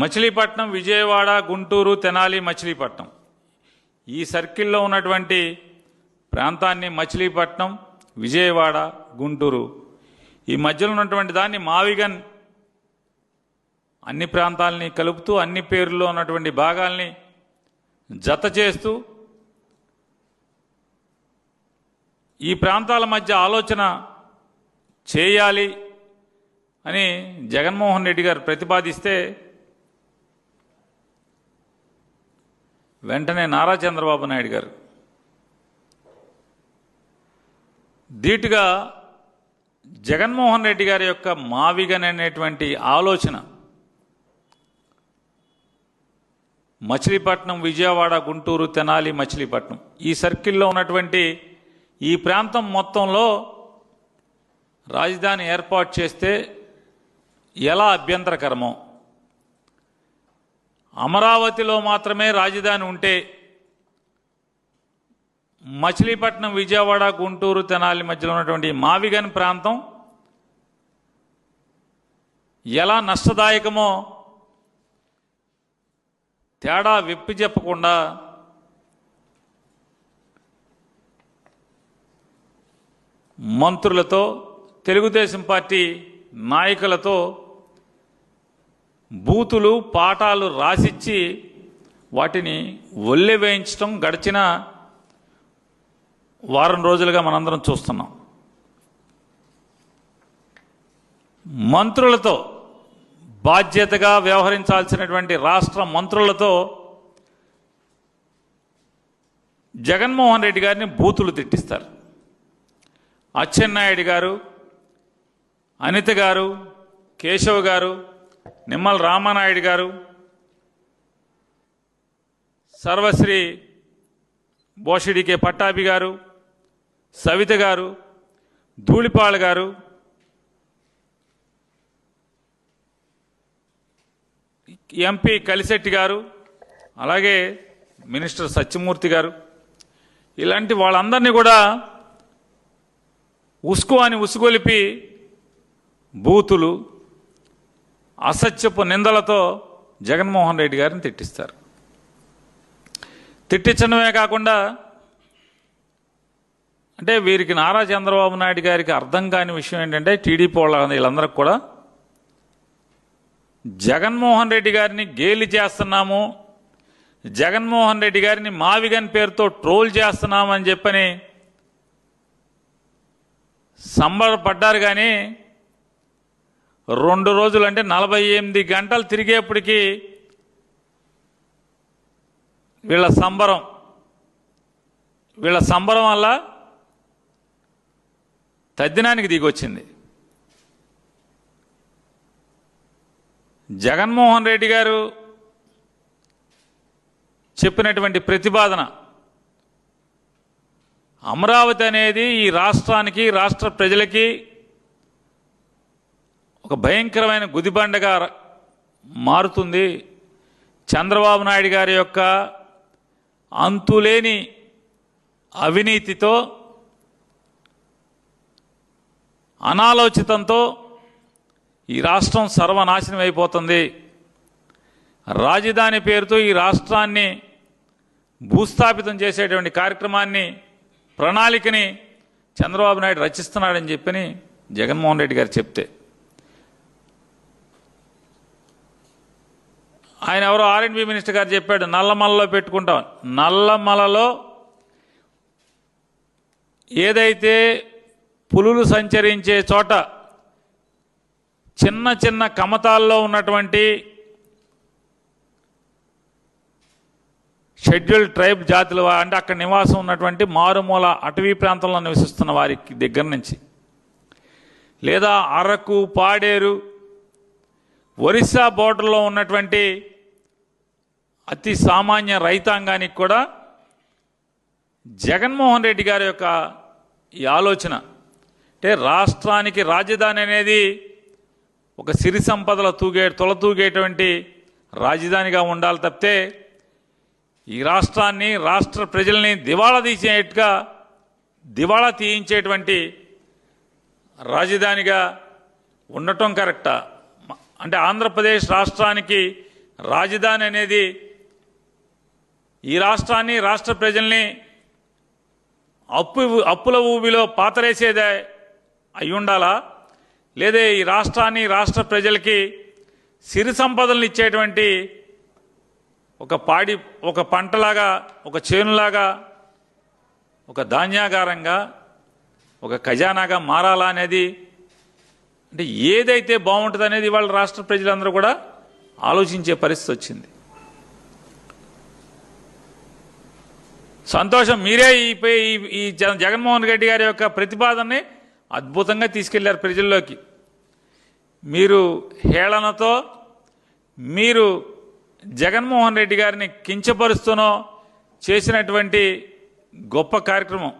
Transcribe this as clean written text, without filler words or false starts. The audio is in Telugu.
మచిలీపట్నం, విజయవాడ, గుంటూరు, తెనాలి, మచిలీపట్నం ఈ సర్కిల్లో ఉన్నటువంటి ప్రాంతాన్ని మచిలీపట్నం, విజయవాడ, గుంటూరు ఈ మధ్యలో ఉన్నటువంటి దాన్ని మావిగన్ అన్ని ప్రాంతాలని కలుపుతూ అన్ని పేర్లలో ఉన్నటువంటి భాగాల్ని జత చేస్తూ ఈ ప్రాంతాల మధ్య ఆలోచన చేయాలి అని జగన్మోహన్ రెడ్డి గారు ప్రతిపాదిస్తే వెంటనే నారా చంద్రబాబు నాయుడు గారు ధీటుగా జగన్మోహన్ రెడ్డి గారి యొక్క మావిగన్ అనేటువంటి ఆలోచన మచిలీపట్నం, విజయవాడ, గుంటూరు, తెనాలి, మచిలీపట్నం ఈ సర్కిల్లో ఉన్నటువంటి ఈ ప్రాంతం మొత్తంలో రాజధాని ఏర్పాటు చేస్తే ఎలా అభ్యంతరకరమో, అమరావతిలో మాత్రమే రాజధాని ఉంటే మచిలీపట్నం, విజయవాడ, గుంటూరు, తెనాలి మధ్యలో ఉన్నటువంటి మావిగన్ ప్రాంతం ఎలా నష్టదాయకమో తేడా విప్పి చెప్పకుండా మంత్రులతో, తెలుగుదేశం పార్టీ నాయకులతో బూతులు, పాఠాలు రాసిచ్చి వాటిని ఒల్లె వేయించడం గడిచిన వారం రోజులుగా మనందరం చూస్తున్నాం. మంత్రులతో, బాధ్యతగా వ్యవహరించాల్సినటువంటి రాష్ట్ర మంత్రులతో జగన్మోహన్ రెడ్డి గారిని బూతులు తిట్టిస్తారు. అచ్చెన్నాయుడు గారు, అనిత గారు, కేశవ్ గారు, నిమ్మల రామానాయుడు గారు, సర్వశ్రీ బోషిడికే పట్టాభి గారు, సవిత గారు, ధూళిపాళ గారు, ఎంపీ కలిశెట్టి గారు, అలాగే మినిస్టర్ సత్యమూర్తి గారు, ఇలాంటి వాళ్ళందరినీ కూడా ఉస్కు అని ఉసుగొలిపి బూతులు, అసత్యపు నిందలతో జగన్మోహన్ రెడ్డి గారిని తిట్టిస్తారు. తిట్టించడమే కాకుండా అంటే వీరికి నారా చంద్రబాబు నాయుడు గారికి అర్థం కాని విషయం ఏంటంటే టీడీపీ వాళ్ళ వీళ్ళందరికీ కూడా జగన్మోహన్ రెడ్డి గారిని గేలి చేస్తున్నాము, జగన్మోహన్ రెడ్డి గారిని మావిగన్ పేరుతో ట్రోల్ చేస్తున్నామని చెప్పని సంబరపడ్డారు. కానీ 2 రోజులు అంటే 48 గంటలు తిరిగేప్పటికీ వీళ్ళ సంబరం వల్ల తద్దినానికి దిగొచ్చింది. జగన్మోహన్ రెడ్డి గారు చెప్పినటువంటి ప్రతిపాదన అమరావతి అనేది ఈ రాష్ట్రానికి, రాష్ట్ర ప్రజలకి ఒక భయంకరమైన గుదిబండగా మారుతుంది. చంద్రబాబు నాయుడు గారి యొక్క అంతులేని అవినీతితో, అనాలోచితంతో ఈ రాష్ట్రం సర్వనాశనం అయిపోతుంది. రాజధాని పేరుతో ఈ రాష్ట్రాన్ని భూస్థాపితం చేసేటువంటి కార్యక్రమాన్ని, ప్రణాళికని చంద్రబాబు నాయుడు రచిస్తున్నాడని చెప్పని జగన్మోహన్ రెడ్డి గారు చెప్తే ఆయన ఎవరో R&B మినిస్టర్ గారు చెప్పాడు, నల్లమలలో పెట్టుకుంటాం. నల్లమలలో ఏదైతే పులులు సంచరించే చోట చిన్న చిన్న కమతాల్లో ఉన్నటువంటి షెడ్యూల్డ్ ట్రైబ్ జాతులు అంటే అక్కడ నివాసం ఉన్నటువంటి మారుమూల అటవీ ప్రాంతంలో నివసిస్తున్న వారికి దగ్గర నుంచి, లేదా అరకు, పాడేరు, ఒరిస్సా బోర్డర్లో ఉన్నటువంటి అతి సామాన్య రైతాంగానికి కూడా జగన్మోహన్ రెడ్డి గారి యొక్క ఈ ఆలోచన అంటే రాష్ట్రానికి రాజధాని అనేది ఒక సిరి సంపదల తొలతూగేటువంటి రాజధానిగా ఉండాలి తప్పితే ఈ రాష్ట్రాన్ని, రాష్ట్ర ప్రజల్ని దివాళా తీయించేటువంటి రాజధానిగా ఉండటం కరెక్టా? అంటే ఆంధ్రప్రదేశ్ రాష్ట్రానికి రాజధాని అనేది ఈ రాష్ట్రాన్ని, రాష్ట్ర ప్రజల్ని అప్పుల ఊబిలో పాతరేసేదే అయ్యుండాలా, లేదా ఈ రాష్ట్రాన్ని, రాష్ట్ర ప్రజలకి సిరి సంపదలను ఇచ్చేటువంటి ఒక పంటలాగా, ఒక చేనులాగా, ఒక ధాన్యాగారంగా, ఒక ఖజానాగా మారాలా అనేది, అంటే ఏదైతే బాగుంటుంది అనేది వాళ్ళ రాష్ట్ర ప్రజలందరూ కూడా ఆలోచించే పరిస్థితి వచ్చింది. సంతోషం, మీరే ఈ జగన్మోహన్ రెడ్డి గారి యొక్క ప్రతిపాదనని అద్భుతంగా తీసుకెళ్లారు ప్రజల్లోకి. మీరు హేళనతో, మీరు జగన్మోహన్ రెడ్డి గారిని కించపరుస్తూనో చేసినటువంటి గొప్ప కార్యక్రమం